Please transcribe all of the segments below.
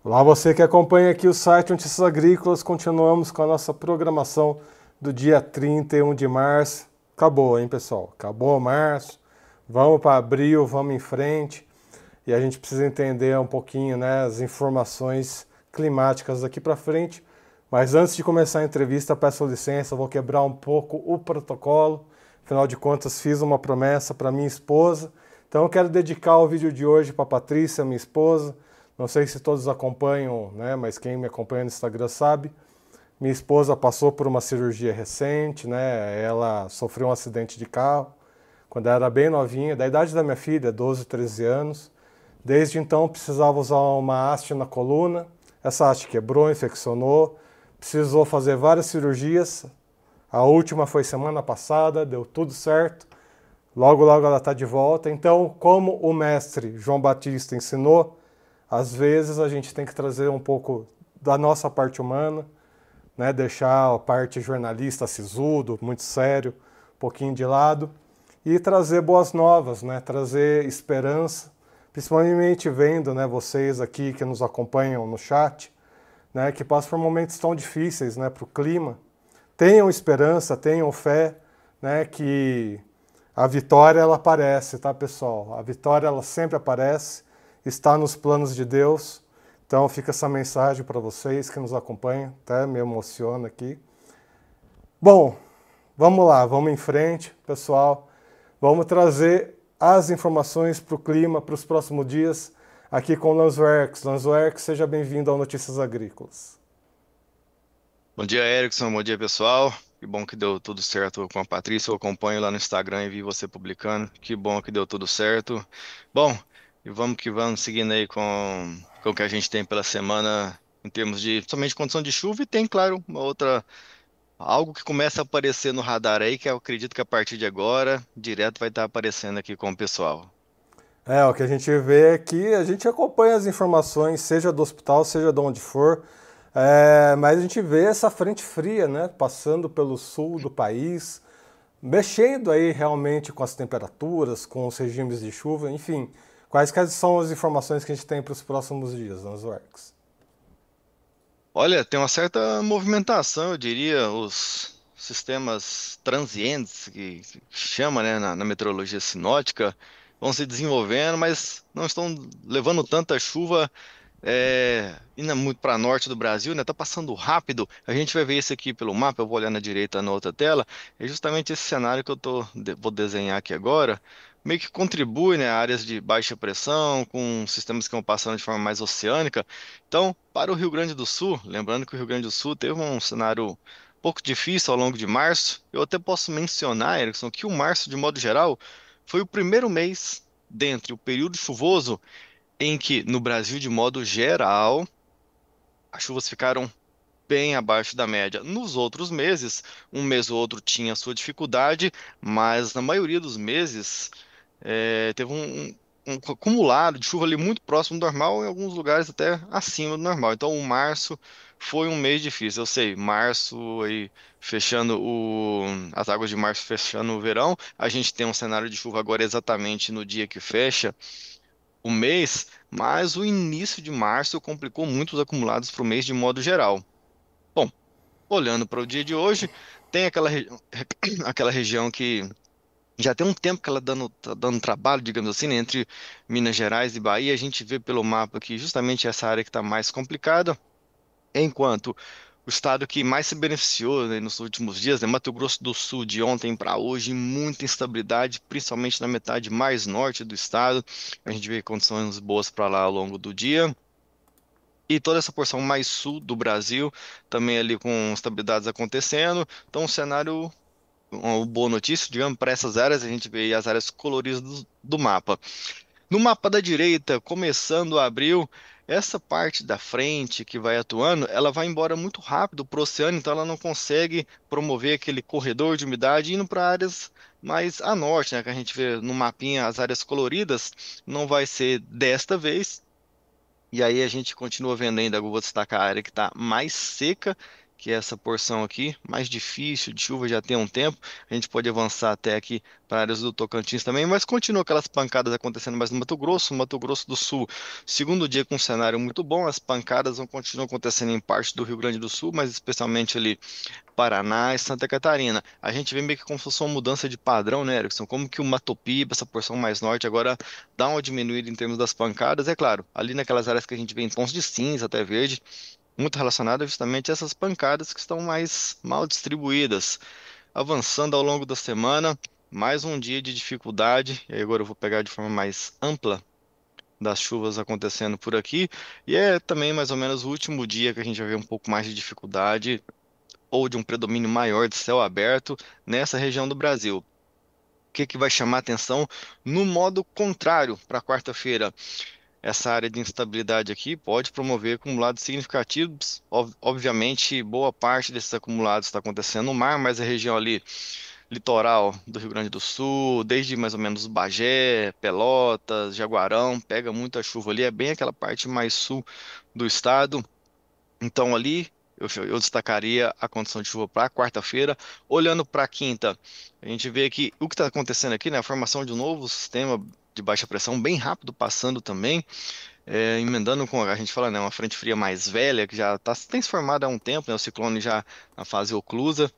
Olá, você que acompanha aqui o site Notícias Agrícolas, continuamos com a nossa programação do dia 31 de março. Acabou, hein, pessoal? Acabou março, vamos para abril, vamos em frente. E a gente precisa entender um pouquinho, né, as informações climáticas daqui para frente. Mas antes de começar a entrevista, peço licença, vou quebrar um pouco o protocolo. Afinal de contas, fiz uma promessa para minha esposa. Então eu quero dedicar o vídeo de hoje para a Patrícia, minha esposa. Não sei se todos acompanham, né, mas quem me acompanha no Instagram sabe. Minha esposa passou por uma cirurgia recente, né? Ela sofreu um acidente de carro quando era bem novinha, da idade da minha filha, 12, 13 anos. Desde então precisava usar uma haste na coluna. Essa haste quebrou, infeccionou, precisou fazer várias cirurgias. A última foi semana passada, deu tudo certo. Logo, logo ela está de volta. Então, como o mestre João Batista ensinou, às vezes a gente tem que trazer um pouco da nossa parte humana, né? Deixar a parte jornalista sisudo, muito sério, um pouquinho de lado e trazer boas novas, né? Trazer esperança, principalmente vendo, né, vocês aqui que nos acompanham no chat, né, que passam por momentos tão difíceis, né, para o clima. Tenham esperança, tenham fé, né, que a vitória ela aparece, tá, pessoal? A vitória ela sempre aparece, está nos planos de Deus. Então fica essa mensagem para vocês que nos acompanham, até me emociona aqui. Bom, vamos lá, vamos em frente, pessoal. Vamos trazer as informações para o clima, para os próximos dias, aqui com o Lanzoerx. Lanzoerx, seja bem-vindo ao Notícias Agrícolas. Bom dia, Erickson. Bom dia, pessoal. Que bom que deu tudo certo com a Patrícia. Eu acompanho lá no Instagram e vi você publicando. Que bom que deu tudo certo. Bom, e vamos que vamos, seguindo aí com o que a gente tem pela semana em termos de somente condição de chuva e tem, claro, uma outra, algo que começa a aparecer no radar aí, que eu acredito que a partir de agora, direto vai estar aparecendo aqui com o pessoal. O que a gente vê aqui, a gente acompanha as informações, seja do hospital, seja de onde for, mas a gente vê essa frente fria, né, passando pelo sul do país, mexendo aí realmente com as temperaturas, com os regimes de chuva, enfim. Quais que são as informações que a gente tem para os próximos dias, Lanzoerx? Olha, tem uma certa movimentação, eu diria, os sistemas transientes, que chama, né, na meteorologia sinótica, vão se desenvolvendo, mas não estão levando tanta chuva, indo muito para norte do Brasil, né? Tá passando rápido. A gente vai ver isso aqui pelo mapa, eu vou olhar na direita na outra tela. É justamente esse cenário que vou desenhar aqui agora. Meio que contribui, né, a áreas de baixa pressão, com sistemas que vão passando de forma mais oceânica. Então, para o Rio Grande do Sul, lembrando que o Rio Grande do Sul teve um cenário um pouco difícil ao longo de março, eu até posso mencionar, Erickson, que o março, de modo geral, foi o primeiro mês dentre o período chuvoso em que, no Brasil, de modo geral, as chuvas ficaram bem abaixo da média. Nos outros meses, um mês ou outro tinha sua dificuldade, mas na maioria dos meses teve um acumulado de chuva ali muito próximo do normal, em alguns lugares até acima do normal. Então, o março foi um mês difícil. Eu sei, março aí fechando as águas de março fechando o verão. A gente tem um cenário de chuva agora exatamente no dia que fecha o mês, mas o início de março complicou muito os acumulados para o mês de modo geral. Bom, olhando para o dia de hoje, tem aquela região que já tem um tempo que ela tá dando trabalho, digamos assim, né, entre Minas Gerais e Bahia. A gente vê pelo mapa que justamente essa área que está mais complicada, enquanto o estado que mais se beneficiou, né, nos últimos dias, né, Mato Grosso do Sul, de ontem para hoje, muita instabilidade, principalmente na metade mais norte do estado. A gente vê condições boas para lá ao longo do dia. E toda essa porção mais sul do Brasil, também ali com instabilidades acontecendo. Então, um cenário, uma boa notícia, digamos, para essas áreas, a gente vê aí as áreas coloridas do mapa. No mapa da direita, começando abril, essa parte da frente que vai atuando, ela vai embora muito rápido para o oceano, então ela não consegue promover aquele corredor de umidade indo para áreas mais a norte, né? Que a gente vê no mapinha as áreas coloridas, não vai ser desta vez. E aí a gente continua vendo ainda, eu vou destacar a área que está mais seca que é essa porção aqui, mais difícil de chuva já tem um tempo. A gente pode avançar até aqui para áreas do Tocantins também, mas continua aquelas pancadas acontecendo mais no Mato Grosso do Sul. Segundo dia com um cenário muito bom, as pancadas vão continuar acontecendo em parte do Rio Grande do Sul, mas especialmente ali Paraná e Santa Catarina. A gente vê meio que como se fosse uma mudança de padrão, né, Erickson? Como que o Mato Piba, essa porção mais norte, agora dá uma diminuída em termos das pancadas. É claro, ali naquelas áreas que a gente vê em tons de cinza até verde, muito relacionada justamente a essas pancadas que estão mais mal distribuídas. Avançando ao longo da semana, mais um dia de dificuldade, e aí agora eu vou pegar de forma mais ampla das chuvas acontecendo por aqui, e é também mais ou menos o último dia que a gente vai ver um pouco mais de dificuldade ou de um predomínio maior de céu aberto nessa região do Brasil. O que que vai chamar atenção no modo contrário para quarta-feira? Essa área de instabilidade aqui pode promover acumulados significativos. Obviamente, boa parte desses acumulados está acontecendo no mar, mas a região ali, litoral do Rio Grande do Sul, desde mais ou menos Bagé, Pelotas, Jaguarão, pega muita chuva ali, é bem aquela parte mais sul do estado. Então ali eu destacaria a condição de chuva para quarta-feira. Olhando para quinta, a gente vê que o que está acontecendo aqui, né, a formação de um novo sistema de baixa pressão bem rápido passando também, emendando com, a gente fala, né, uma frente fria mais velha, que já tem se formado há um tempo, né, o ciclone já na fase oclusa,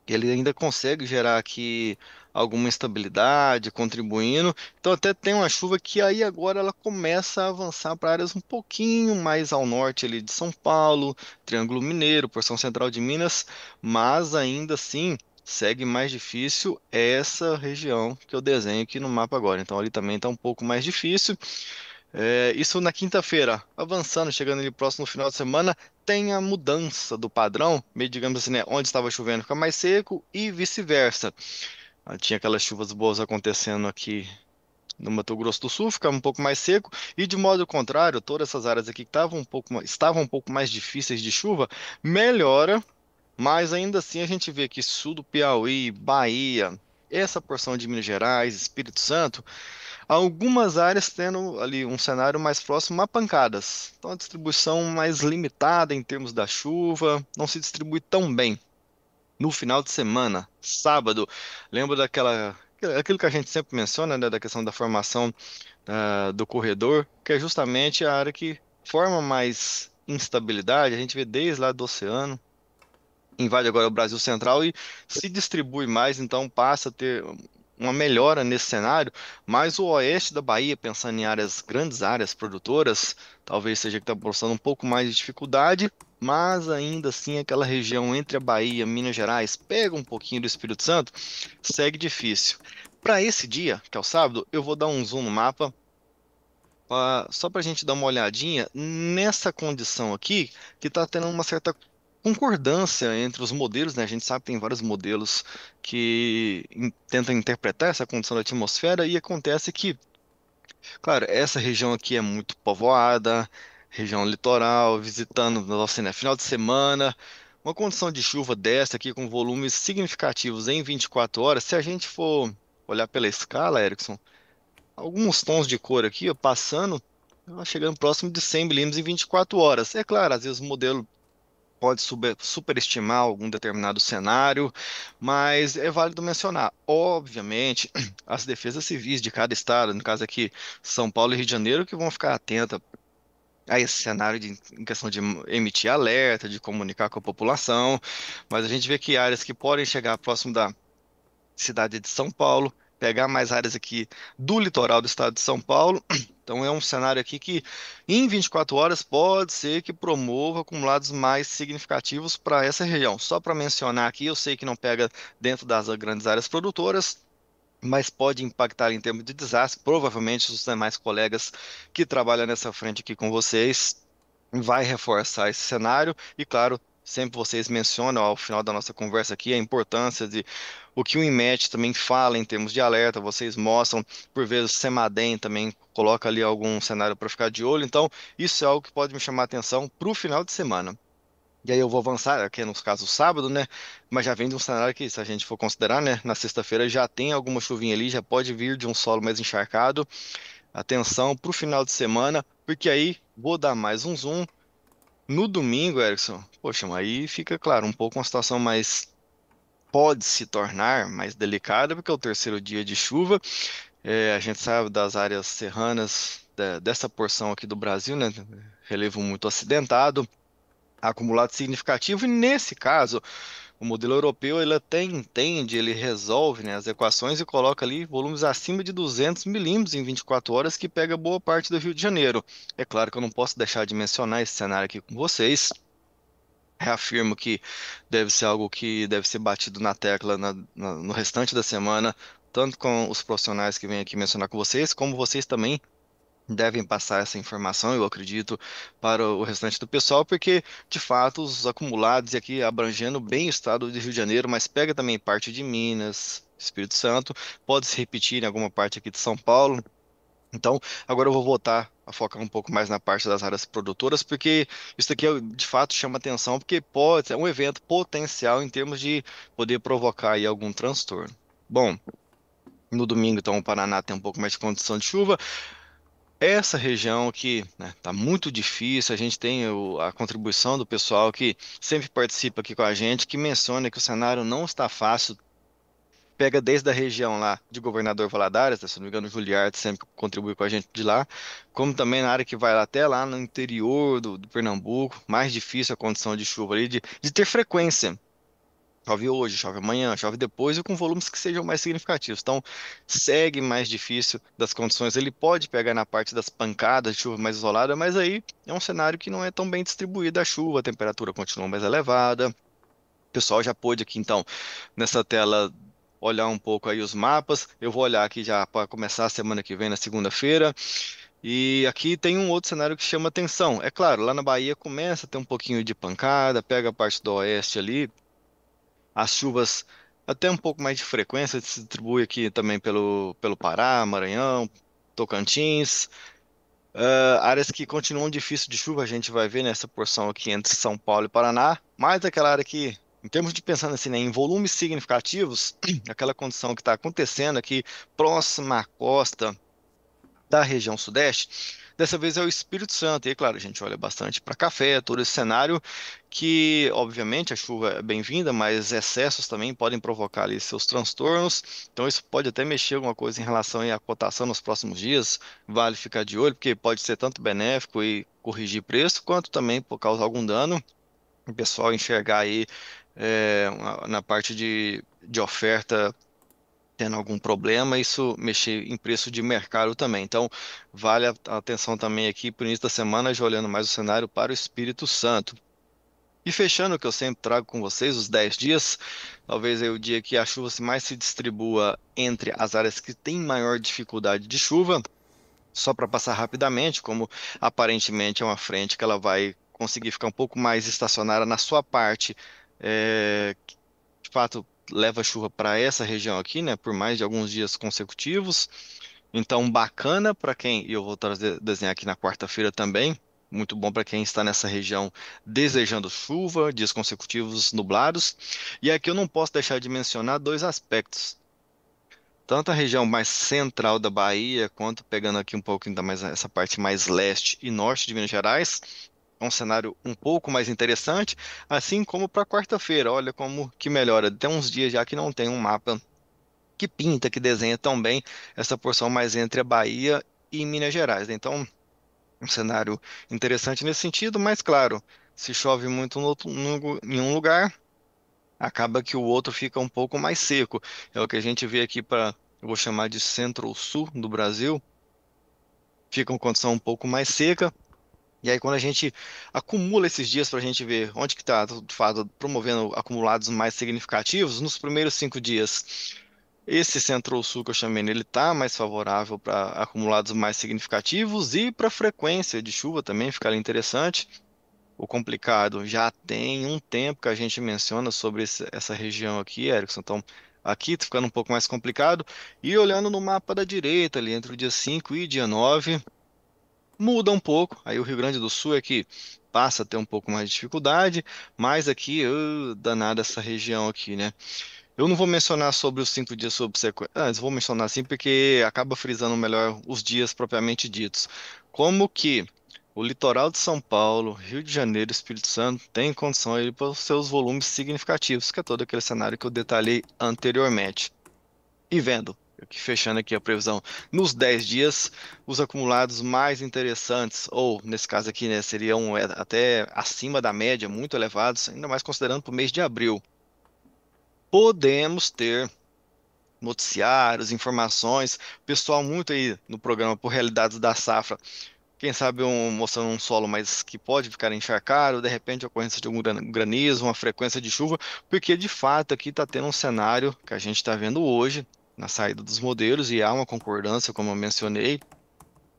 ele ainda consegue gerar aqui alguma instabilidade, contribuindo. Então até tem uma chuva que aí agora ela começa a avançar para áreas um pouquinho mais ao norte ali de São Paulo, Triângulo Mineiro, porção central de Minas, mas ainda assim segue mais difícil essa região que eu desenho aqui no mapa agora. Então ali também está um pouco mais difícil. Isso na quinta-feira, avançando, chegando ali próximo no final de semana, tem a mudança do padrão, meio digamos assim, né, onde estava chovendo fica mais seco e vice-versa. Tinha aquelas chuvas boas acontecendo aqui no Mato Grosso do Sul, ficava um pouco mais seco, e de modo contrário, todas essas áreas aqui que estavam um pouco mais difíceis de chuva, melhora, mas ainda assim a gente vê que sul do Piauí, Bahia, essa porção de Minas Gerais, Espírito Santo, algumas áreas tendo ali um cenário mais próximo a pancadas. Então a distribuição mais limitada em termos da chuva, não se distribui tão bem. No final de semana, sábado, lembra aquilo que a gente sempre menciona, né, da questão da formação do corredor, que é justamente a área que forma mais instabilidade. A gente vê desde lá do oceano, invade agora o Brasil Central e se distribui mais, então passa a ter uma melhora nesse cenário, mas o oeste da Bahia, pensando em áreas, grandes áreas produtoras, talvez seja que está mostrando um pouco mais de dificuldade, mas ainda assim aquela região entre a Bahia, Minas Gerais, pega um pouquinho do Espírito Santo, segue difícil. Para esse dia, que é o sábado, eu vou dar um zoom no mapa, só para a gente dar uma olhadinha nessa condição aqui, que está tendo uma certa concordância entre os modelos, né? A gente sabe que tem vários modelos que tentam interpretar essa condição da atmosfera e acontece que, claro, essa região aqui é muito povoada, região litoral, visitando, assim, né, final de semana, uma condição de chuva dessa aqui com volumes significativos em 24 horas, se a gente for olhar pela escala, Erickson, alguns tons de cor aqui, ó, passando, chegando próximo de 100 milímetros em 24 horas. É claro, às vezes o modelo pode superestimar algum determinado cenário, mas é válido mencionar. Obviamente, as defesas civis de cada estado, no caso aqui, São Paulo e Rio de Janeiro, que vão ficar atentas a esse cenário em questão de emitir alerta, de comunicar com a população, mas a gente vê que áreas que podem chegar próximo da cidade de São Paulo, pegar mais áreas aqui do litoral do estado de São Paulo. Então é um cenário aqui que em 24 horas pode ser que promova acumulados mais significativos para essa região. Só para mencionar aqui, eu sei que não pega dentro das grandes áreas produtoras, mas pode impactar em termos de desastre. Provavelmente os demais colegas que trabalham nessa frente aqui com vocês vai reforçar esse cenário e, claro, sempre vocês mencionam ao final da nossa conversa aqui a importância de o que o INMET também fala em termos de alerta, vocês mostram, por vezes o CEMADEM também coloca ali algum cenário para ficar de olho, então isso é algo que pode me chamar a atenção para o final de semana. E aí eu vou avançar, aqui nos casos sábado, né? Mas já vem de um cenário que, se a gente for considerar, né? Na sexta-feira já tem alguma chuvinha ali, já pode vir de um solo mais encharcado. Atenção para o final de semana, porque aí vou dar mais um zoom. No domingo, Erickson, poxa, mas aí fica claro, um pouco uma situação mais pode se tornar mais delicada, porque é o terceiro dia de chuva. A gente sabe das áreas serranas dessa porção aqui do Brasil, né? Relevo muito acidentado, acumulado significativo, e nesse caso, o modelo europeu ele até entende, ele resolve, né, as equações e coloca ali volumes acima de 200 milímetros em 24 horas, que pega boa parte do Rio de Janeiro. É claro que eu não posso deixar de mencionar esse cenário aqui com vocês. Reafirmo que deve ser algo que deve ser batido na tecla no restante da semana, tanto com os profissionais que vêm aqui mencionar com vocês, como vocês também devem passar essa informação, eu acredito, para o restante do pessoal, porque de fato os acumulados e aqui abrangendo bem o estado de Rio de Janeiro, mas pega também parte de Minas, Espírito Santo, pode se repetir em alguma parte aqui de São Paulo. Então, agora eu vou voltar a focar um pouco mais na parte das áreas produtoras, porque isso aqui de fato chama atenção, porque pode ser um evento potencial em termos de poder provocar aí algum transtorno. Bom, no domingo, então, o Paraná tem um pouco mais de condição de chuva. Essa região aqui, né, tá muito difícil. A gente tem a contribuição do pessoal que sempre participa aqui com a gente, que menciona que o cenário não está fácil. Pega desde a região lá de Governador Valadares, né, se não me engano, o Juliarte sempre contribui com a gente de lá, como também na área que vai lá até lá no interior do Pernambuco, mais difícil a condição de chuva ali, de ter frequência. Chove hoje, chove amanhã, chove depois e com volumes que sejam mais significativos. Então, segue mais difícil das condições. Ele pode pegar na parte das pancadas de chuva mais isolada, mas aí é um cenário que não é tão bem distribuída a chuva, a temperatura continua mais elevada. O pessoal já pôde aqui, então, nessa tela, olhar um pouco aí os mapas. Eu vou olhar aqui já para começar a semana que vem, na segunda-feira. E aqui tem um outro cenário que chama atenção. É claro, lá na Bahia começa a ter um pouquinho de pancada, pega a parte do oeste ali. As chuvas até um pouco mais de frequência se distribui aqui também pelo Pará, Maranhão, Tocantins. Áreas que continuam difícil de chuva, a gente vai ver nessa porção aqui entre São Paulo e Paraná, mas aquela área que, em termos de pensando assim, né, em volumes significativos, aquela condição que está acontecendo aqui próxima à costa da região sudeste, dessa vez é o Espírito Santo. E aí, claro, a gente olha bastante para café, todo esse cenário que, obviamente, a chuva é bem-vinda, mas excessos também podem provocar ali seus transtornos. Então, isso pode até mexer alguma coisa em relação aí à cotação nos próximos dias. Vale ficar de olho, porque pode ser tanto benéfico e corrigir preço, quanto também por causar algum dano. O pessoal enxergar aí na parte de oferta tendo algum problema, isso mexer em preço de mercado também. Então, vale a atenção também aqui para o início da semana, já olhando mais o cenário para o Espírito Santo. E fechando o que eu sempre trago com vocês, os 10 dias, talvez aí o dia que a chuva mais se distribua entre as áreas que têm maior dificuldade de chuva, só para passar rapidamente, como aparentemente é uma frente que ela vai conseguir ficar um pouco mais estacionária na sua parte, de fato leva chuva para essa região aqui, né, por mais de alguns dias consecutivos. Então, bacana para quem, e eu vou trazer desenhar aqui na quarta-feira também. Muito bom para quem está nessa região desejando chuva, dias consecutivos nublados. E aqui eu não posso deixar de mencionar dois aspectos. Tanto a região mais central da Bahia, quanto pegando aqui um pouco ainda mais essa parte mais leste e norte de Minas Gerais, é um cenário um pouco mais interessante, assim como para quarta-feira. Olha como que melhora. Tem uns dias já que não tem um mapa que pinta, que desenha tão bem essa porção mais entre a Bahia e Minas Gerais. Então, um cenário interessante nesse sentido, mas claro, se chove muito em um lugar, acaba que o outro fica um pouco mais seco. É o que a gente vê aqui para, eu vou chamar de centro-sul do Brasil, fica uma condição um pouco mais seca. E aí, quando a gente acumula esses dias para a gente ver onde que está, de fato, promovendo acumulados mais significativos, nos primeiros 5 dias, esse centro-sul que eu chamei, ele está mais favorável para acumulados mais significativos e para frequência de chuva também ficar interessante. O complicado já tem um tempo que a gente menciona sobre essa região aqui, Erickson. Então, aqui está ficando um pouco mais complicado. E olhando no mapa da direita, ali entre o dia 5 e dia 9 muda um pouco. Aí o Rio Grande do Sul é que passa a ter um pouco mais de dificuldade, mas aqui, danada essa região aqui, né? Eu não vou mencionar sobre os 5 dias subsequentes, vou mencionar assim porque acaba frisando melhor os dias propriamente ditos. Como que O litoral de São Paulo, Rio de Janeiro e Espírito Santo tem condição aí para os seus volumes significativos, que é todo aquele cenário que eu detalhei anteriormente. E vendo, aqui fechando aqui a previsão, nos 10 dias, os acumulados mais interessantes, ou nesse caso aqui, né, seriam até acima da média, muito elevados, ainda mais considerando para o mês de abril. Podemos ter noticiários, informações, pessoal muito aí no programa por Realidades da Safra, quem sabe mostrando um solo mais que pode ficar encharcado, de repente a ocorrência de algum granizo, uma frequência de chuva, porque de fato aqui está tendo um cenário que a gente está vendo hoje na saída dos modelos e há uma concordância, como eu mencionei,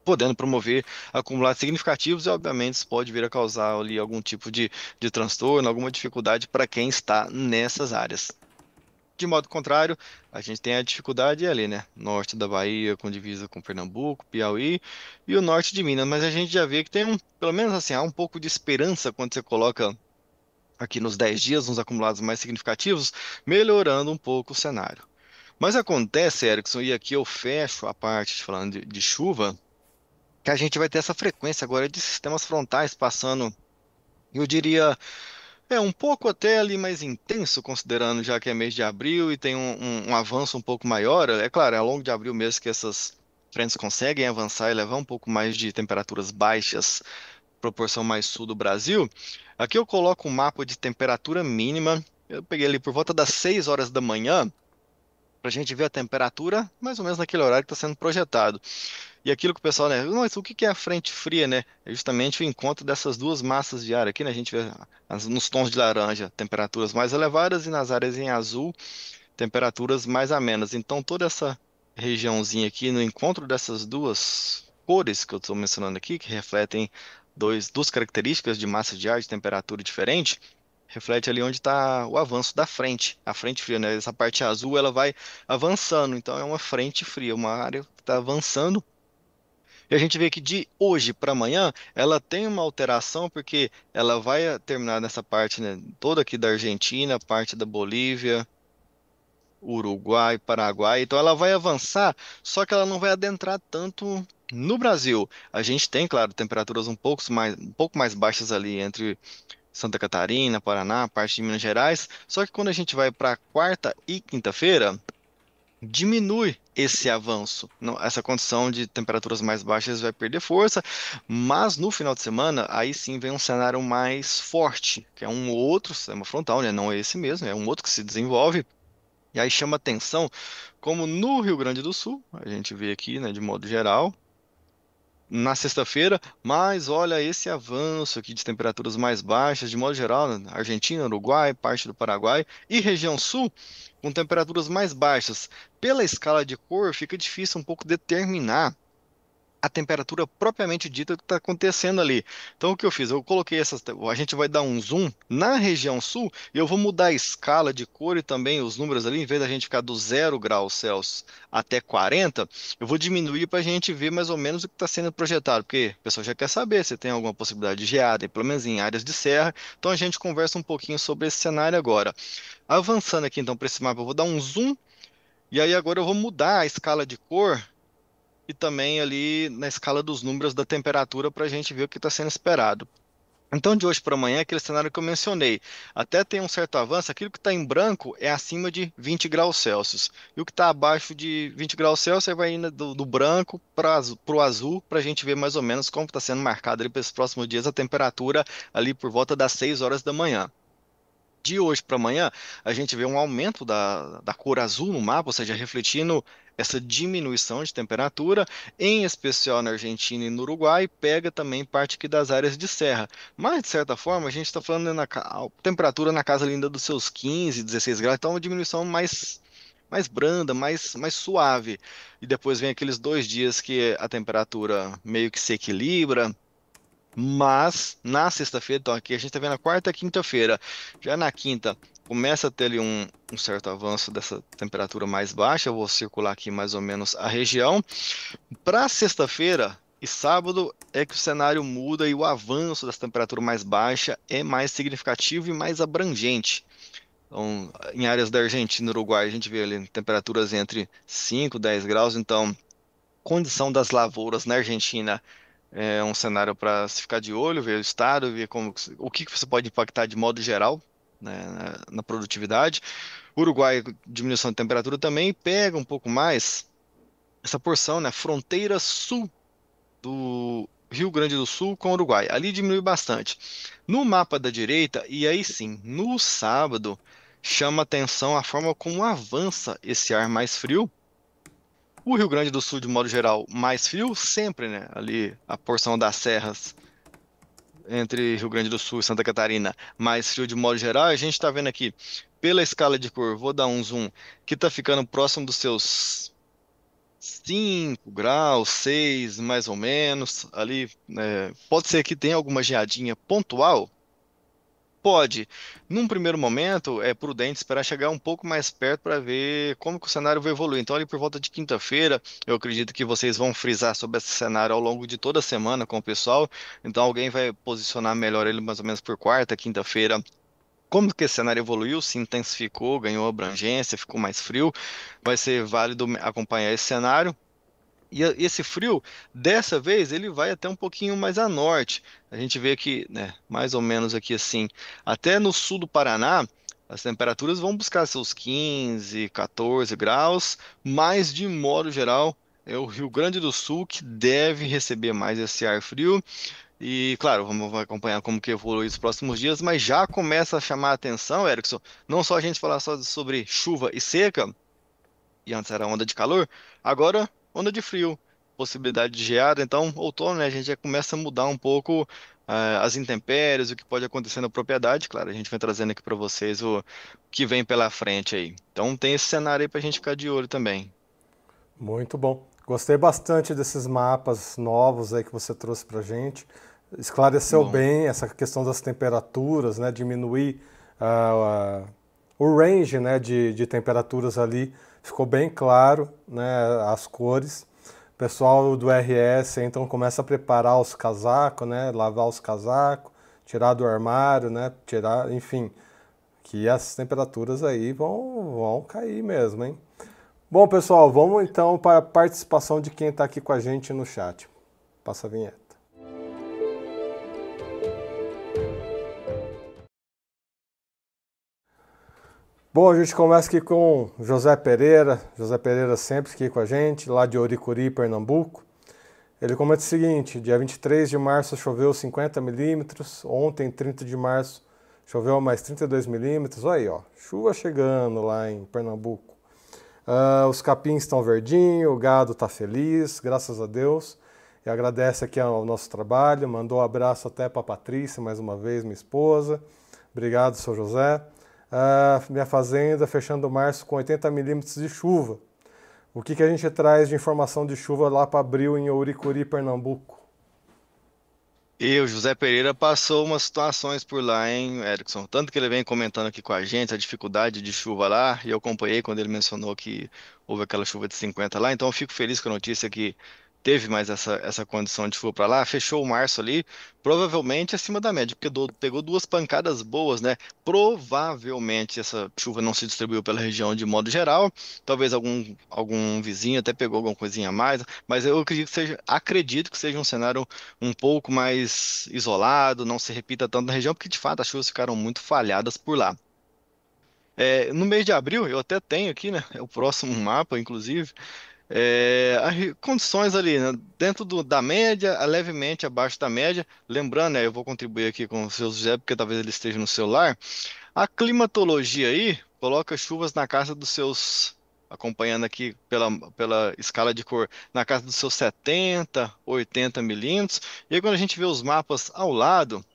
podendo promover acumulados significativos e obviamente isso pode vir a causar ali algum tipo de transtorno, alguma dificuldade para quem está nessas áreas. De modo contrário, a gente tem a dificuldade ali, né? Norte da Bahia, com divisa com Pernambuco, Piauí e o norte de Minas. Mas a gente já vê que tem pelo menos assim, há um pouco de esperança quando você coloca aqui nos 10 dias, nos acumulados mais significativos, melhorando um pouco o cenário. Mas acontece, Erickson, e aqui eu fecho a parte falando de chuva, que a gente vai ter essa frequência agora de sistemas frontais passando, eu diria. Um pouco até ali mais intenso, considerando já que é mês de abril e tem um avanço um pouco maior. É claro, é ao longo de abril mesmo que essas frentes conseguem avançar e levar um pouco mais de temperaturas baixas, proporção mais sul do Brasil. Aqui eu coloco um mapa de temperatura mínima. Eu peguei ali por volta das 6 horas da manhã, para a gente ver a temperatura mais ou menos naquele horário que está sendo projetado. E aquilo que o pessoal, né? Mas o que que é a frente fria, né? É justamente o encontro dessas duas massas de ar aqui, né? A gente vê nos tons de laranja temperaturas mais elevadas e nas áreas em azul temperaturas mais amenas. Então toda essa regiãozinha aqui no encontro dessas duas cores que eu estou mencionando aqui, que refletem duas características de massa de ar de temperatura diferente, reflete ali onde está o avanço da frente, a frente fria, né? Essa parte azul ela vai avançando, então é uma frente fria, uma área que está avançando e a gente vê que de hoje para amanhã ela tem uma alteração porque ela vai terminar nessa parte, né, toda aqui da Argentina, parte da Bolívia, Uruguai, Paraguai. Então ela vai avançar, só que ela não vai adentrar tanto no Brasil. A gente tem, claro, temperaturas um pouco mais baixas ali entre Santa Catarina, Paraná, parte de Minas Gerais. Só que quando a gente vai para quarta e quinta-feira diminui esse avanço. Essa condição de temperaturas mais baixas vai perder força, mas no final de semana, aí sim vem um cenário mais forte, que é um outro sistema frontal, né? Não é esse mesmo, é um outro que se desenvolve. E aí chama atenção, como no Rio Grande do Sul, a gente vê aqui, né, de modo geral, na sexta-feira, mas olha esse avanço aqui de temperaturas mais baixas, de modo geral, né, Argentina, Uruguai, parte do Paraguai e região sul, com temperaturas mais baixas. Pela escala de cor, fica difícil um pouco determinar a temperatura propriamente dita que está acontecendo ali. Então, o que eu fiz? Eu coloquei essas. A gente vai dar um zoom na região sul e eu vou mudar a escala de cor e também os números ali, em vez da gente ficar do 0 graus Celsius até 40, eu vou diminuir para a gente ver mais ou menos o que está sendo projetado, porque o pessoal já quer saber se tem alguma possibilidade de geada, pelo menos em áreas de serra. Então, a gente conversa um pouquinho sobre esse cenário agora. Avançando aqui, então, para esse mapa, eu vou dar um zoom. E aí agora eu vou mudar a escala de cor e também ali na escala dos números da temperatura para a gente ver o que está sendo esperado. Então, de hoje para amanhã, é aquele cenário que eu mencionei. Até tem um certo avanço, aquilo que está em branco é acima de 20 graus Celsius. E o que está abaixo de 20 graus Celsius vai indo do branco para o azul, para a gente ver mais ou menos como está sendo marcado ali para esses próximos dias a temperatura ali por volta das 6 horas da manhã. De hoje para amanhã, a gente vê um aumento da cor azul no mapa, ou seja, refletindo essa diminuição de temperatura, em especial na Argentina e no Uruguai, pega também parte aqui das áreas de serra. Mas, de certa forma, a gente está falando a temperatura na casa linda dos seus 15, 16 graus, então é uma diminuição mais branda, mais suave. E depois vem aqueles 2 dias que a temperatura meio que se equilibra. Mas na sexta-feira, então aqui a gente está vendo a quarta e quinta-feira. Já na quinta começa a ter ali um certo avanço dessa temperatura mais baixa. Eu vou circular aqui mais ou menos a região. Para sexta-feira e sábado é que o cenário muda e o avanço dessa temperatura mais baixa é mais significativo e mais abrangente. Então, em áreas da Argentina e Uruguai, a gente vê ali temperaturas entre 5 e 10 graus. Então, condição das lavouras na Argentina é um cenário para se ficar de olho, ver o estado, ver o que que você pode impactar de modo geral, né, na produtividade. Uruguai, diminuição de temperatura também, pega um pouco mais essa porção, né, fronteira sul do Rio Grande do Sul com o Uruguai. Ali diminui bastante. No mapa da direita, e aí sim, no sábado, chama atenção a forma como avança esse ar mais frio. O Rio Grande do Sul, de modo geral, mais frio, sempre, né? Ali a porção das serras entre Rio Grande do Sul e Santa Catarina, mais frio de modo geral. A gente está vendo aqui, pela escala de cor, vou dar um zoom, que está ficando próximo dos seus 5 graus, 6 mais ou menos, ali, pode ser que tenha alguma geadinha pontual? Pode. Num primeiro momento, é prudente esperar chegar um pouco mais perto para ver como que o cenário vai evoluir. Então, ali por volta de quinta-feira, eu acredito que vocês vão frisar sobre esse cenário ao longo de toda a semana com o pessoal. Então, alguém vai posicionar melhor ele mais ou menos por quarta, quinta-feira. Como que esse cenário evoluiu, se intensificou, ganhou abrangência, ficou mais frio, vai ser válido acompanhar esse cenário. E esse frio, dessa vez, ele vai até um pouquinho mais a norte. A gente vê que, né, mais ou menos aqui assim, até no sul do Paraná, as temperaturas vão buscar seus 15, 14 graus, mas de modo geral, é o Rio Grande do Sul que deve receber mais esse ar frio. E, claro, vamos acompanhar como que evolui os próximos dias, mas já começa a chamar a atenção, Erickson, não só a gente falar só sobre chuva e seca, e antes era onda de calor, agora onda de frio, possibilidade de geada. Então, outono, né, a gente já começa a mudar um pouco as intempéries, o que pode acontecer na propriedade. Claro, a gente vai trazendo aqui para vocês o que vem pela frente aí. Então, tem esse cenário aí para a gente ficar de olho também. Muito bom. Gostei bastante desses mapas novos aí que você trouxe para gente. Esclareceu Bom, bem essa questão das temperaturas, né? Diminuir o range, né, de temperaturas ali. Ficou bem claro, né? As cores. O pessoal do RS então começa a preparar os casacos, né? Lavar os casacos, tirar do armário, né? Tirar, enfim, que as temperaturas aí vão cair mesmo, hein? Bom, pessoal, vamos então para a participação de quem está aqui com a gente no chat. Passa a vinheta. Bom, a gente começa aqui com José Pereira. José Pereira sempre aqui com a gente, lá de Oricuri, Pernambuco. Ele comenta o seguinte: dia 23 de março choveu 50 milímetros, ontem, 30 de março, choveu mais 32 milímetros. Olha aí, ó, chuva chegando lá em Pernambuco. Os capins estão verdinhos, o gado está feliz, graças a Deus. E agradece aqui ao nosso trabalho, mandou um abraço até para a Patrícia, mais uma vez, minha esposa. Obrigado, seu José. Minha fazenda fechando março com 80 milímetros de chuva. O que a gente traz de informação de chuva lá para abril em Ouricuri, Pernambuco? o José Pereira, passou umas situações por lá, hein, Erickson? Tanto que ele vem comentando aqui com a gente a dificuldade de chuva lá, e eu acompanhei quando ele mencionou que houve aquela chuva de 50 lá, então eu fico feliz com a notícia que teve mais essa condição de chuva para lá. Fechou o março ali, provavelmente acima da média, porque pegou duas pancadas boas, né? Provavelmente essa chuva não se distribuiu pela região de modo geral, talvez algum vizinho até pegou alguma coisinha a mais, mas eu acredito que seja um cenário um pouco mais isolado, não se repita tanto na região, porque de fato as chuvas ficaram muito falhadas por lá. No mês de abril, eu até tenho aqui, né? É o próximo mapa, inclusive. Condições ali, né, dentro da média, levemente abaixo da média. Lembrando, né, eu vou contribuir aqui com o seu José, porque talvez ele esteja no celular. A climatologia aí coloca chuvas na casa dos seus, acompanhando aqui pela escala de cor, na casa dos seus 70, 80 milímetros. E aí quando a gente vê os mapas ao lado,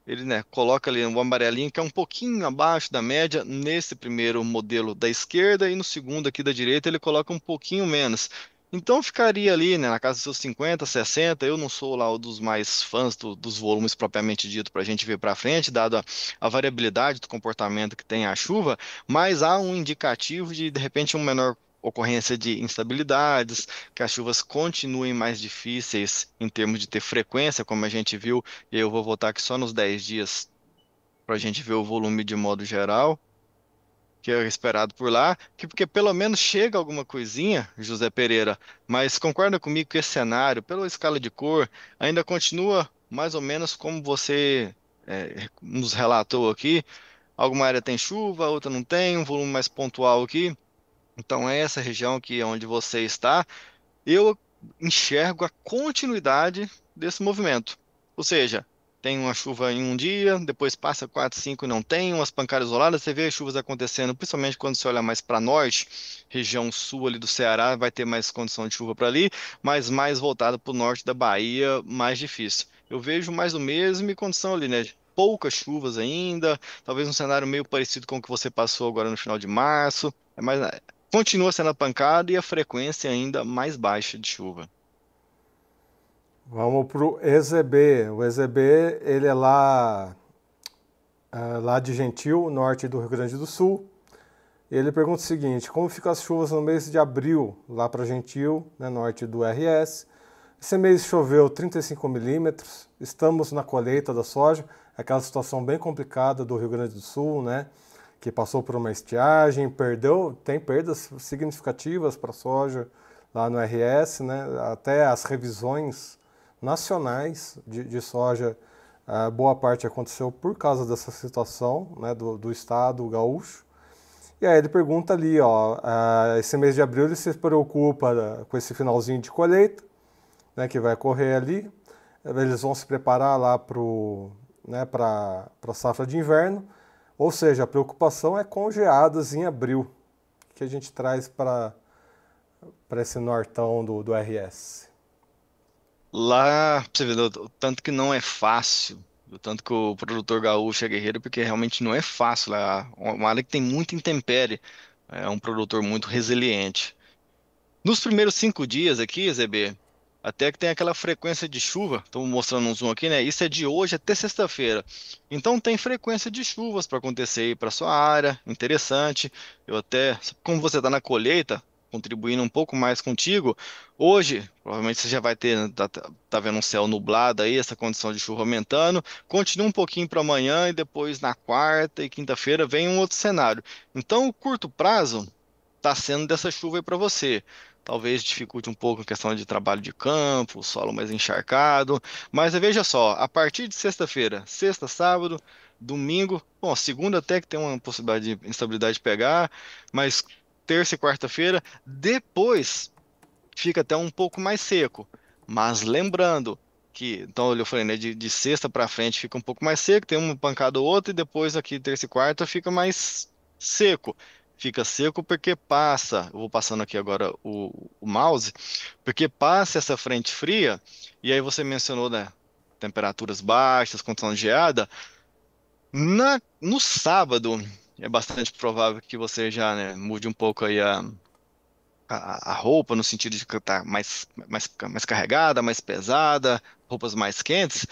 ele, né, coloca ali um amarelinho que é um pouquinho abaixo da média nesse primeiro modelo da esquerda e no segundo aqui da direita ele coloca um pouquinho menos. Então ficaria ali, né, na casa dos seus 50, 60. Eu não sou lá um dos mais fãs dos volumes propriamente dito para a gente ver para frente, dado a variabilidade do comportamento que tem a chuva, mas há um indicativo de repente, uma menor ocorrência de instabilidades, que as chuvas continuem mais difíceis em termos de ter frequência, como a gente viu. Eu vou voltar aqui só nos 10 dias para a gente ver o volume de modo geral. que é esperado por lá, porque pelo menos chega alguma coisinha, José Pereira, mas concorda comigo que esse cenário, pela escala de cor, ainda continua mais ou menos como você nos relatou aqui. Alguma área tem chuva, outra não tem, um volume mais pontual aqui. Então, é essa região aqui onde você está, eu enxergo a continuidade desse movimento. Ou seja, tem uma chuva em um dia, depois passa 4, 5 e não tem, umas pancadas isoladas, você vê as chuvas acontecendo, principalmente quando você olha mais para norte, região sul ali do Ceará, vai ter mais condição de chuva para ali, mas mais voltado para o norte da Bahia, mais difícil. Eu vejo mais o mesmo e condição ali, né? Poucas chuvas ainda, talvez um cenário meio parecido com o que você passou agora no final de março. Mas continua sendo a pancada e a frequência ainda mais baixa de chuva. Vamos para o EZB. O EZB, ele é lá de Gentil, norte do Rio Grande do Sul. Ele pergunta o seguinte: como ficam as chuvas no mês de abril, lá para Gentil, né, norte do RS? Esse mês choveu 35 milímetros, estamos na colheita da soja, aquela situação bem complicada do Rio Grande do Sul, né, que passou por uma estiagem, tem perdas significativas para a soja lá no RS, né, até as revisões nacionais de soja, boa parte aconteceu por causa dessa situação, né, do estado gaúcho. E aí ele pergunta ali, ó, esse mês de abril ele se preocupa com esse finalzinho de colheita, né, que vai ocorrer ali. Eles vão se preparar lá para a safra de inverno. Ou seja, a preocupação é com geadas em abril, que a gente traz para esse nortão do RS. Lá, pra você ver, o tanto que não é fácil, o tanto que o produtor gaúcho é guerreiro, porque realmente não é fácil lá. Uma área que tem muita intempérie, é um produtor muito resiliente. Nos primeiros 5 dias aqui, ZB, até que tem aquela frequência de chuva, estou mostrando um zoom aqui, né? Isso é de hoje até sexta-feira. Então tem frequência de chuvas para acontecer aí para sua área, interessante. Eu até, como você está na colheita, contribuindo um pouco mais contigo, hoje, provavelmente você já vai ter, tá vendo um céu nublado aí, essa condição de chuva aumentando. Continua um pouquinho para amanhã e depois na quarta e quinta-feira vem um outro cenário. Então, o curto prazo está sendo dessa chuva aí para você. Talvez dificulte um pouco a questão de trabalho de campo, solo mais encharcado. Mas veja só, a partir de sexta-feira, sexta, sábado, domingo, bom, segunda até que tem uma possibilidade de instabilidade de pegar, mas terça e quarta-feira, depois fica até um pouco mais seco. Mas lembrando que, então eu falei, né, de sexta para frente fica um pouco mais seco, tem uma pancada ou outra, e depois aqui terça e quarta fica mais seco. Fica seco porque passa, eu vou passando aqui agora o mouse, porque passa essa frente fria, e aí você mencionou, né, temperaturas baixas, condição de geada. No sábado, é bastante provável que você já, né, mude um pouco aí a roupa, no sentido de que tá mais carregada, mais pesada, roupas mais quentes.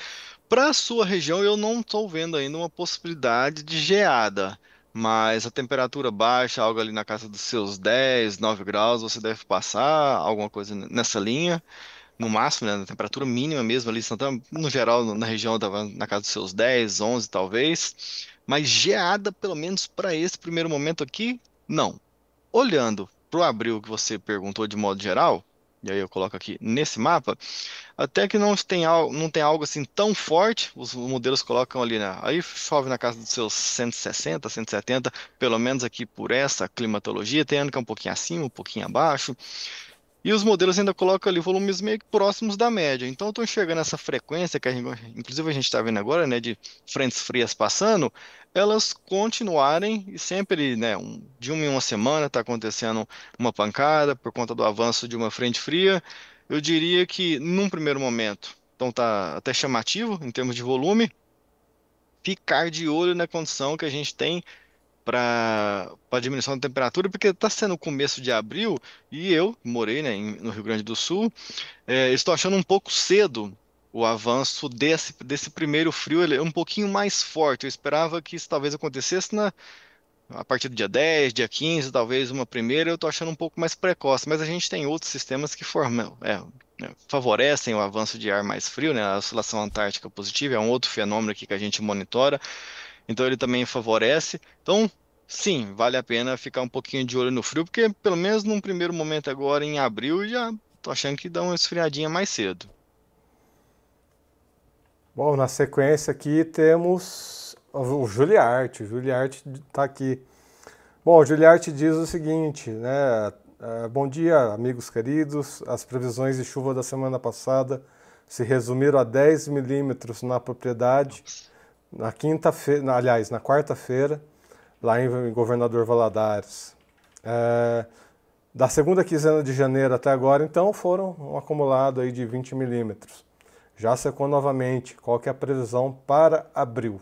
Para a sua região, eu não estou vendo ainda uma possibilidade de geada, mas a temperatura baixa, algo ali na casa dos seus 10, 9 graus, você deve passar alguma coisa nessa linha, no máximo, né, na temperatura mínima mesmo ali, então, no geral, na região, tava na casa dos seus 10, 11 talvez, mas geada, pelo menos para esse primeiro momento aqui, não. Olhando para o abril que você perguntou de modo geral, e aí eu coloco aqui nesse mapa, até que não tem algo assim tão forte, os modelos colocam ali, né? Aí chove na casa dos seus 160, 170, pelo menos aqui por essa climatologia, tem ano que é um pouquinho acima, um pouquinho abaixo. E os modelos ainda colocam ali volumes meio que próximos da média. Então, eu estou enxergando essa frequência, inclusive a gente está vendo agora, né, de frentes frias passando, elas continuarem e sempre, né, de uma em uma semana está acontecendo uma pancada por conta do avanço de uma frente fria. Eu diria que, num primeiro momento, então tá até chamativo em termos de volume, ficar de olho na condição que a gente tem para diminuição da temperatura, porque está sendo o começo de abril e eu morei, né, no Rio Grande do Sul, estou achando um pouco cedo o avanço desse primeiro frio, ele é um pouquinho mais forte. Eu esperava que isso talvez acontecesse a partir do dia 10, dia 15, talvez uma primeira, eu estou achando um pouco mais precoce, mas a gente tem outros sistemas que favorecem o avanço de ar mais frio, né? A oscilação antártica positiva é um outro fenômeno aqui que a gente monitora, então ele também favorece. Então, sim, vale a pena ficar um pouquinho de olho no frio, porque pelo menos num primeiro momento agora, em abril, já tô achando que dá uma esfriadinha mais cedo. Bom, na sequência aqui temos o Juliarte. O Juliarte está aqui. Bom, o Juliarte diz o seguinte, né? Bom dia, amigos queridos. As previsões de chuva da semana passada se resumiram a 10 milímetros na propriedade na quinta-feira, aliás, na quarta-feira, lá em Governador Valadares. É, da segunda quinzena de janeiro até agora, então, foram um acumulado aí de 20 milímetros. Já secou novamente. Qual que é a previsão para abril?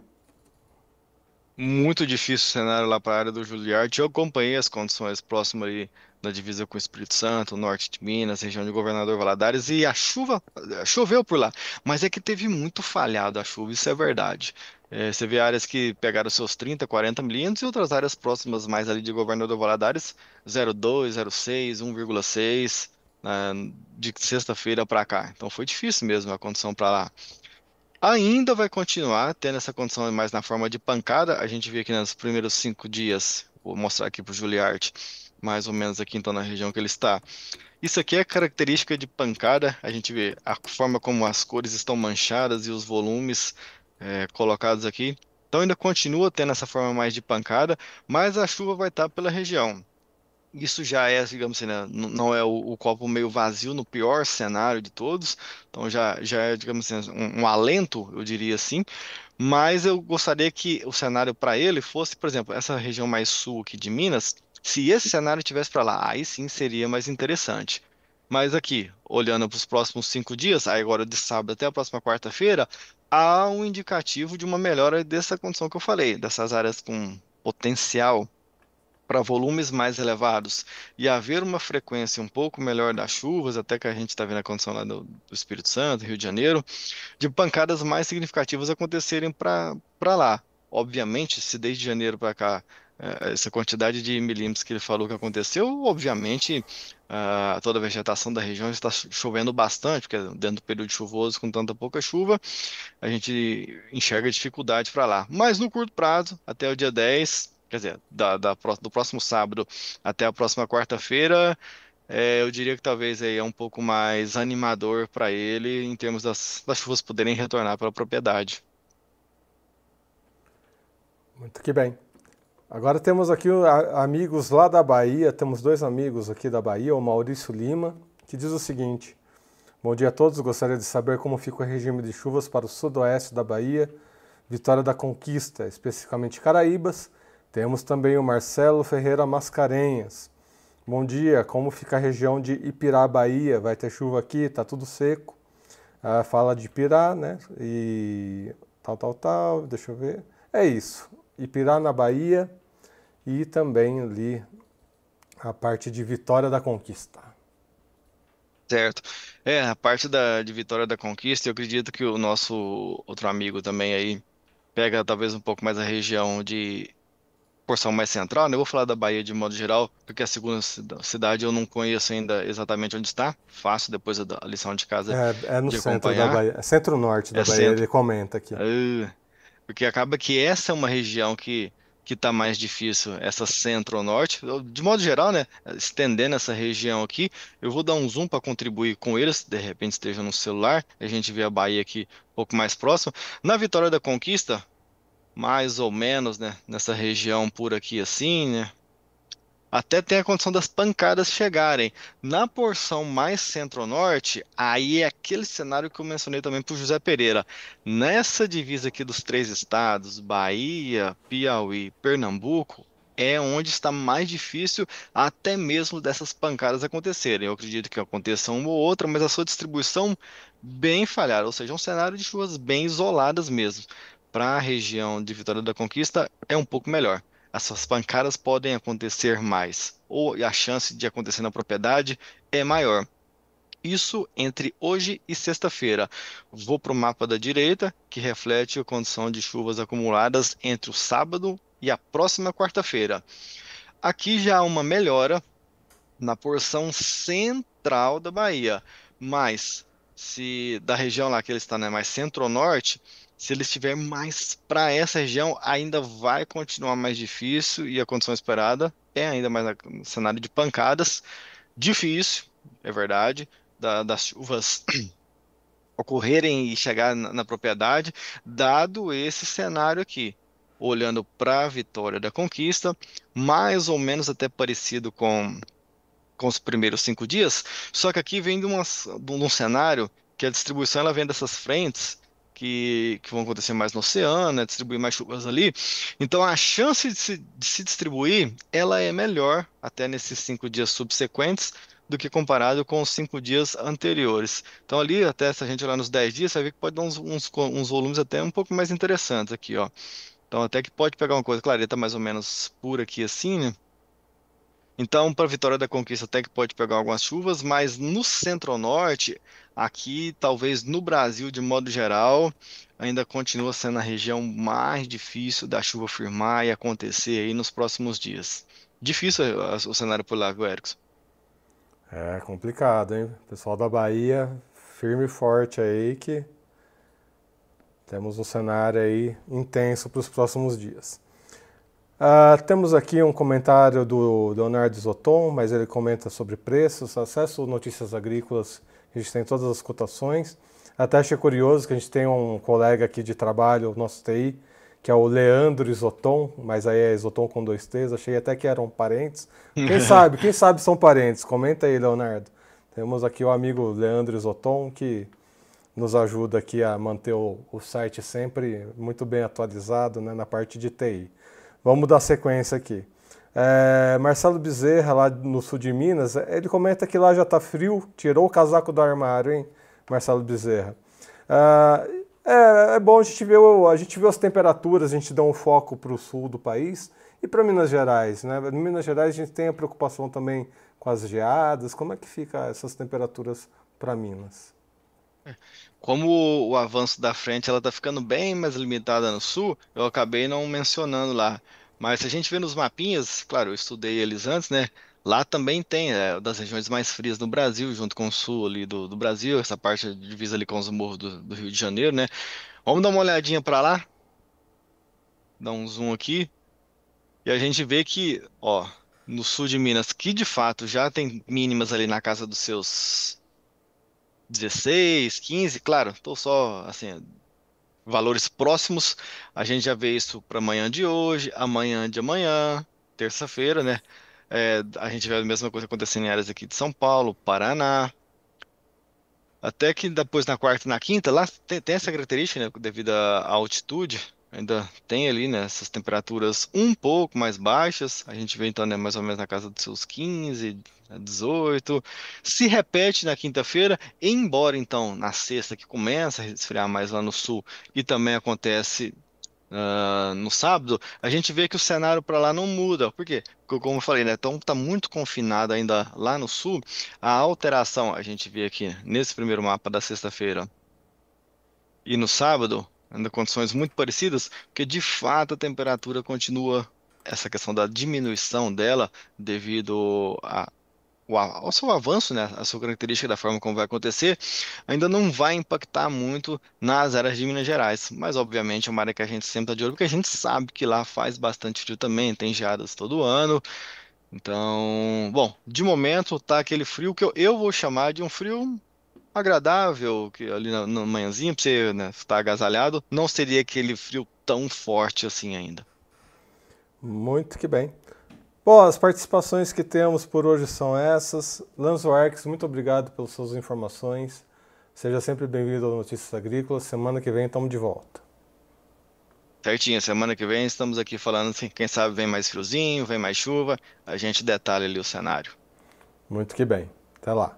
Muito difícil o cenário lá para a área do Juliarte. Eu acompanhei as condições próximas ali da divisa com o Espírito Santo, norte de Minas, região de Governador Valadares, e a chuva choveu por lá. Mas é que teve muito falhado a chuva, isso é verdade. Você vê áreas que pegaram seus 30, 40 milímetros e outras áreas próximas mais ali de Governador Valadares, 0,2, 0,6, 1,6, de sexta-feira para cá. Então foi difícil mesmo a condição para lá. Ainda vai continuar tendo essa condição mais na forma de pancada. A gente vê aqui nos primeiros 5 dias, vou mostrar aqui para o Juliarte, mais ou menos aqui então na região que ele está. Isso aqui é característica de pancada. A gente vê a forma como as cores estão manchadas e os volumes colocados aqui. Então ainda continua tendo essa forma mais de pancada, mas a chuva vai estar pela região. Isso já é, digamos assim, né, não é o copo meio vazio no pior cenário de todos, então já é, digamos assim, um alento, eu diria assim, mas eu gostaria que o cenário para ele fosse, por exemplo, essa região mais sul aqui de Minas, se esse cenário tivesse para lá, aí sim seria mais interessante. Mas aqui, olhando para os próximos 5 dias, aí agora de sábado até a próxima quarta-feira, há um indicativo de uma melhora dessa condição que eu falei, dessas áreas com potencial para volumes mais elevados e haver uma frequência um pouco melhor das chuvas, até que a gente está vendo a condição lá do Espírito Santo, Rio de Janeiro, de pancadas mais significativas acontecerem para lá. Obviamente, se desde janeiro para cá, essa quantidade de milímetros que ele falou que aconteceu, obviamente, toda a vegetação da região está chovendo bastante, porque dentro do período chuvoso, com tanta pouca chuva, a gente enxerga dificuldade para lá. Mas no curto prazo, até o dia 10, quer dizer, do próximo sábado até a próxima quarta-feira, eu diria que talvez aí é um pouco mais animador para ele em termos das chuvas poderem retornar para a propriedade. Muito que bem. Agora temos aqui amigos lá da Bahia, temos dois amigos aqui da Bahia, o Maurício Lima, que diz o seguinte: bom dia a todos, gostaria de saber como fica o regime de chuvas para o sudoeste da Bahia, Vitória da Conquista, especificamente Caraíbas. Temos também o Marcelo Ferreira Mascarenhas. Bom dia, como fica a região de Ipirá, Bahia? Vai ter chuva aqui, tá tudo seco. Fala de Ipirá, né? E tal, deixa eu ver. É isso. Ipirá na Bahia e também ali a parte de Vitória da Conquista. Certo. A parte de Vitória da Conquista, eu acredito que o nosso outro amigo também aí pega talvez um pouco mais a região de porção mais central, né? Eu vou falar da Bahia de modo geral, porque a segunda cidade eu não conheço ainda exatamente onde está. Faço depois a lição de casa É no de centro da acompanhar. Bahia, é centro-norte da É Bahia, ele centro. comenta aqui. Ah, porque acaba que essa é uma região que está mais difícil, essa centro-norte. De modo geral, né? Estendendo essa região aqui, eu vou dar um zoom para contribuir com eles, se de repente esteja no celular, a gente vê a Bahia aqui um pouco mais próximo. Na Vitória da Conquista, mais ou menos, né? Nessa região por aqui assim, né? Até tem a condição das pancadas chegarem. Na porção mais centro-norte, aí é aquele cenário que eu mencionei também para o José Pereira. Nessa divisa aqui dos três estados, Bahia, Piauí, Pernambuco, é onde está mais difícil até mesmo dessas pancadas acontecerem. Eu acredito que aconteça uma ou outra, mas a sua distribuição bem falhada, ou seja, um cenário de chuvas bem isoladas mesmo. Para a região de Vitória da Conquista é um pouco melhor. Essas pancadas podem acontecer mais, ou a chance de acontecer na propriedade é maior. Isso entre hoje e sexta-feira. Vou para o mapa da direita, que reflete a condição de chuvas acumuladas entre o sábado e a próxima quarta-feira. Aqui já há uma melhora na porção central da Bahia, mas se da região lá que ele está, né, mais centro-norte, Se ele estiver mais para essa região, ainda vai continuar mais difícil e a condição esperada é ainda mais um cenário de pancadas. Difícil, é verdade, das chuvas ocorrerem e chegar na propriedade, dado esse cenário aqui. Olhando para a Vitória da Conquista, mais ou menos até parecido com os primeiros 5 dias, só que aqui vem de um cenário que a distribuição ela vem dessas frentes que vão acontecer mais no oceano, né, distribuir mais chuvas ali. Então a chance de se distribuir ela é melhor até nesses 5 dias subsequentes do que comparado com os 5 dias anteriores. Então ali, até se a gente olhar nos 10 dias, você vai ver que pode dar uns volumes até um pouco mais interessantes aqui, ó. Então até que pode pegar uma coisa, claro, ele tá mais ou menos por aqui assim, né? Então, para Vitória da Conquista, até que pode pegar algumas chuvas, mas no centro-norte, aqui, talvez no Brasil, de modo geral, ainda continua sendo a região mais difícil da chuva firmar e acontecer aí nos próximos dias. Difícil o cenário por lá, viu, Erickson? É complicado, hein? Pessoal da Bahia, firme e forte aí que temos um cenário aí intenso para os próximos dias. Temos aqui um comentário do Leonardo Zoton, mas ele comenta sobre preços, acesso Notícias Agrícolas, a gente tem todas as cotações. Até achei curioso que a gente tem um colega aqui de trabalho, nosso TI, que é o Leandro Isoton, mas aí é Isoton com 2 T's, achei até que eram parentes. Quem sabe são parentes, comenta aí, Leonardo. Temos aqui o amigo Leandro Isoton, que nos ajuda aqui a manter o site sempre muito bem atualizado, né, na parte de TI. Vamos dar sequência aqui. Marcelo Bezerra, lá no sul de Minas, ele comenta que lá já está frio, tirou o casaco do armário, hein, Marcelo Bezerra. É bom a gente ver as temperaturas, a gente dá um foco para o sul do país e para Minas Gerais, né? Em Minas Gerais a gente tem a preocupação também com as geadas, como é que fica essas temperaturas para Minas? Como o avanço da frente ela está ficando bem mais limitada no sul, eu acabei não mencionando lá. Mas se a gente vê nos mapinhas, claro, eu estudei eles antes, né? Lá também tem, das regiões mais frias no Brasil, junto com o sul ali do Brasil, essa parte divisa ali com os morros do Rio de Janeiro, né? Vamos dar uma olhadinha para lá, dar um zoom aqui, e a gente vê que, ó, no sul de Minas, que de fato já tem mínimas ali na casa dos seus 16, 15, claro, tô só assim valores próximos. A gente já vê isso para amanhã de hoje, amanhã de amanhã, terça-feira, né? A gente vê a mesma coisa acontecendo em áreas aqui de São Paulo, Paraná. Até que depois na quarta e na quinta, lá tem essa característica, né? Devido à altitude, ainda tem ali, né? Essas temperaturas um pouco mais baixas. A gente vê então, né, mais ou menos na casa dos seus 15, 18. Se repete na quinta-feira, embora então na sexta que começa a esfriar mais lá no sul e também acontece no sábado, a gente vê que o cenário para lá não muda. Por quê? Porque, como eu falei, né? Então tá muito confinado ainda lá no sul. A alteração, a gente vê aqui nesse primeiro mapa da sexta-feira e no sábado, ainda condições muito parecidas, porque de fato a temperatura continua, essa questão da diminuição dela devido ao seu avanço, né, a sua característica da forma como vai acontecer, ainda não vai impactar muito nas áreas de Minas Gerais. Mas, obviamente, é uma área que a gente sempre está de olho, porque a gente sabe que lá faz bastante frio também, tem geadas todo ano. Então, bom, de momento tá aquele frio que eu vou chamar de um frio agradável, que ali na manhãzinha, para você, né, estar agasalhado, não seria aquele frio tão forte assim ainda. Muito que bem. Bom, as participações que temos por hoje são essas. Lanzo Arques, muito obrigado pelas suas informações. Seja sempre bem-vindo ao Notícias Agrícolas. Semana que vem estamos de volta. Certinho, semana que vem estamos aqui falando assim, quem sabe vem mais friozinho, vem mais chuva, a gente detalha ali o cenário. Muito que bem. Até lá.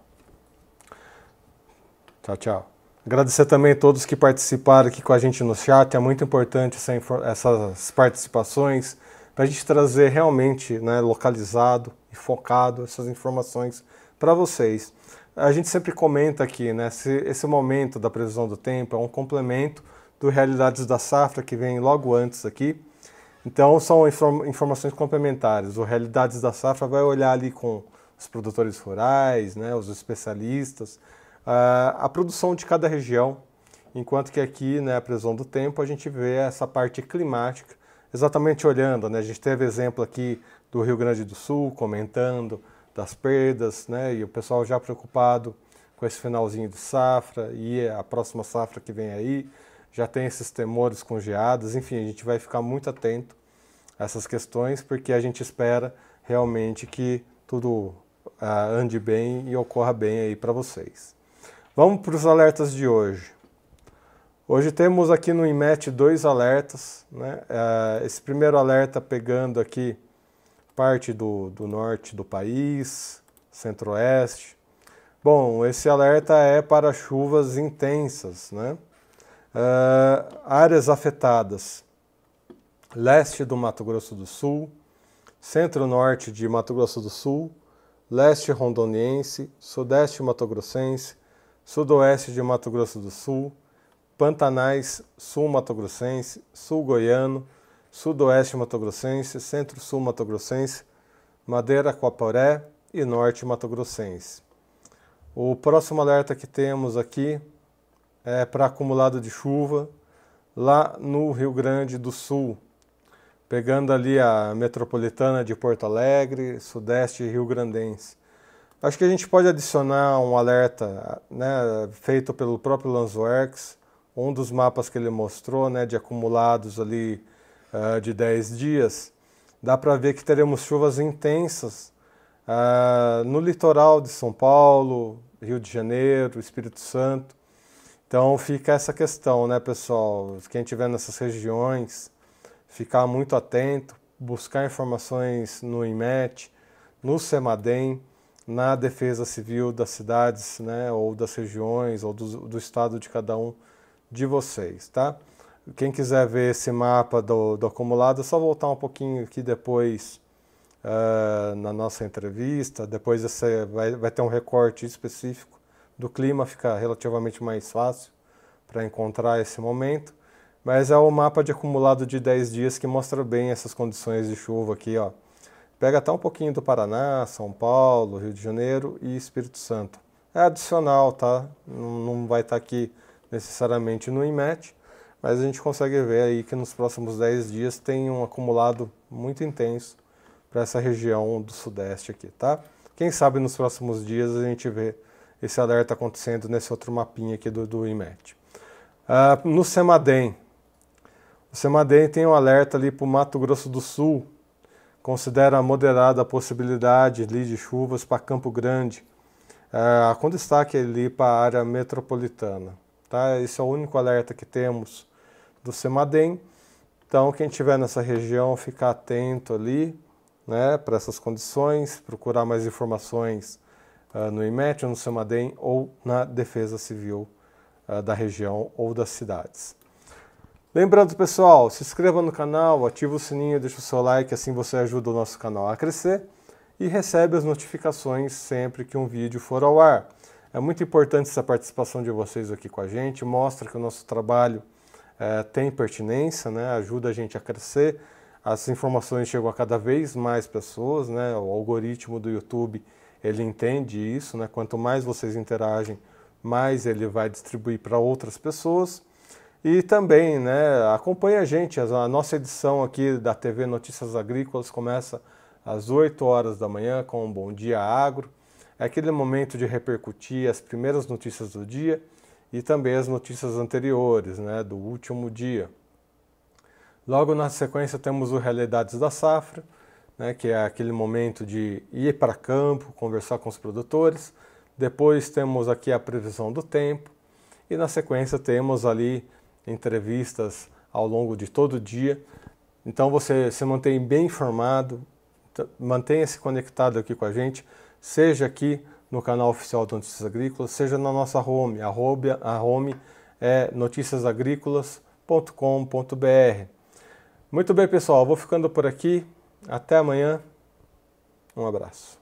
Tchau, tchau. Agradecer também a todos que participaram aqui com a gente no chat. É muito importante essas participações para a gente trazer realmente, né, localizado e focado essas informações para vocês. A gente sempre comenta aqui, né, esse momento da previsão do tempo é um complemento do Realidades da Safra que vem logo antes aqui. Então são informações complementares. O Realidades da Safra vai olhar ali com os produtores rurais, né, os especialistas, a produção de cada região enquanto que aqui, né, a previsão do tempo, a gente vê essa parte climática, exatamente olhando, né, a gente teve exemplo aqui do Rio Grande do Sul, comentando das perdas, né, e o pessoal já preocupado com esse finalzinho de safra e a próxima safra que vem aí, já tem esses temores com geadas, enfim, a gente vai ficar muito atento a essas questões, porque a gente espera realmente que tudo ande bem e ocorra bem aí para vocês. Vamos para os alertas de hoje. Hoje temos aqui no IMET 2 alertas, né? Esse primeiro alerta pegando aqui parte do norte do país, centro-oeste. Bom, esse alerta é para chuvas intensas, né? Áreas afetadas: leste do Mato Grosso do Sul, centro-norte de Mato Grosso do Sul, leste rondoniense, sudeste mato-grossense, sudoeste de Mato Grosso do Sul, Pantanais, sul mato-grossense, sul goiano, sudoeste mato-grossense, centro-sul mato-grossense, Madeira Coaporé e norte mato-grossense. O próximo alerta que temos aqui é para acumulado de chuva lá no Rio Grande do Sul, pegando ali a metropolitana de Porto Alegre, sudeste rio-grandense. Acho que a gente pode adicionar um alerta, né, feito pelo próprio LandsWorks, um dos mapas que ele mostrou, né, de acumulados ali de 10 dias. Dá para ver que teremos chuvas intensas no litoral de São Paulo, Rio de Janeiro, Espírito Santo. Então fica essa questão, né, pessoal? Quem estiver nessas regiões, ficar muito atento, buscar informações no IMET, no CEMADEM, na Defesa Civil das cidades, né, ou das regiões, ou do estado de cada um de vocês, tá? Quem quiser ver esse mapa do acumulado, é só voltar um pouquinho aqui depois na nossa entrevista, depois você vai ter um recorte específico do clima, fica relativamente mais fácil para encontrar esse momento. Mas é o mapa de acumulado de 10 dias que mostra bem essas condições de chuva aqui, ó. Pega até um pouquinho do Paraná, São Paulo, Rio de Janeiro e Espírito Santo. É adicional, tá? Não vai estar aqui necessariamente no IMET, mas a gente consegue ver aí que nos próximos 10 dias tem um acumulado muito intenso para essa região do sudeste aqui, tá? Quem sabe nos próximos dias a gente vê esse alerta acontecendo nesse outro mapinha aqui do IMET. No CEMADEM, o CEMADEM tem um alerta ali para o Mato Grosso do Sul, considera moderada a possibilidade ali de chuvas para Campo Grande, com destaque ali para a área metropolitana. Tá? Esse é o único alerta que temos do CEMADEM. Então, quem estiver nessa região, ficar atento ali, né, para essas condições, procurar mais informações no IMET, no CEMADEM ou na Defesa Civil da região ou das cidades. Lembrando, pessoal, se inscreva no canal, ativa o sininho, deixa o seu like, assim você ajuda o nosso canal a crescer e recebe as notificações sempre que um vídeo for ao ar. É muito importante essa participação de vocês aqui com a gente, mostra que o nosso trabalho tem pertinência, né, ajuda a gente a crescer, as informações chegam a cada vez mais pessoas, né, o algoritmo do YouTube ele entende isso, né, quanto mais vocês interagem, mais ele vai distribuir para outras pessoas. E também, né, acompanhe a gente, a nossa edição aqui da TV Notícias Agrícolas começa às 8 horas da manhã com um Bom Dia Agro. É aquele momento de repercutir as primeiras notícias do dia e também as notícias anteriores, né, do último dia. Logo na sequência temos o Realidades da Safra, né, que é aquele momento de ir para campo, conversar com os produtores. Depois temos aqui a previsão do tempo e na sequência temos ali entrevistas ao longo de todo o dia. Então você se mantém bem informado, mantenha-se conectado aqui com a gente, seja aqui no canal oficial do Notícias Agrícolas, seja na nossa home, a home é noticiasagricolas.com.br. Muito bem, pessoal, vou ficando por aqui, até amanhã, um abraço.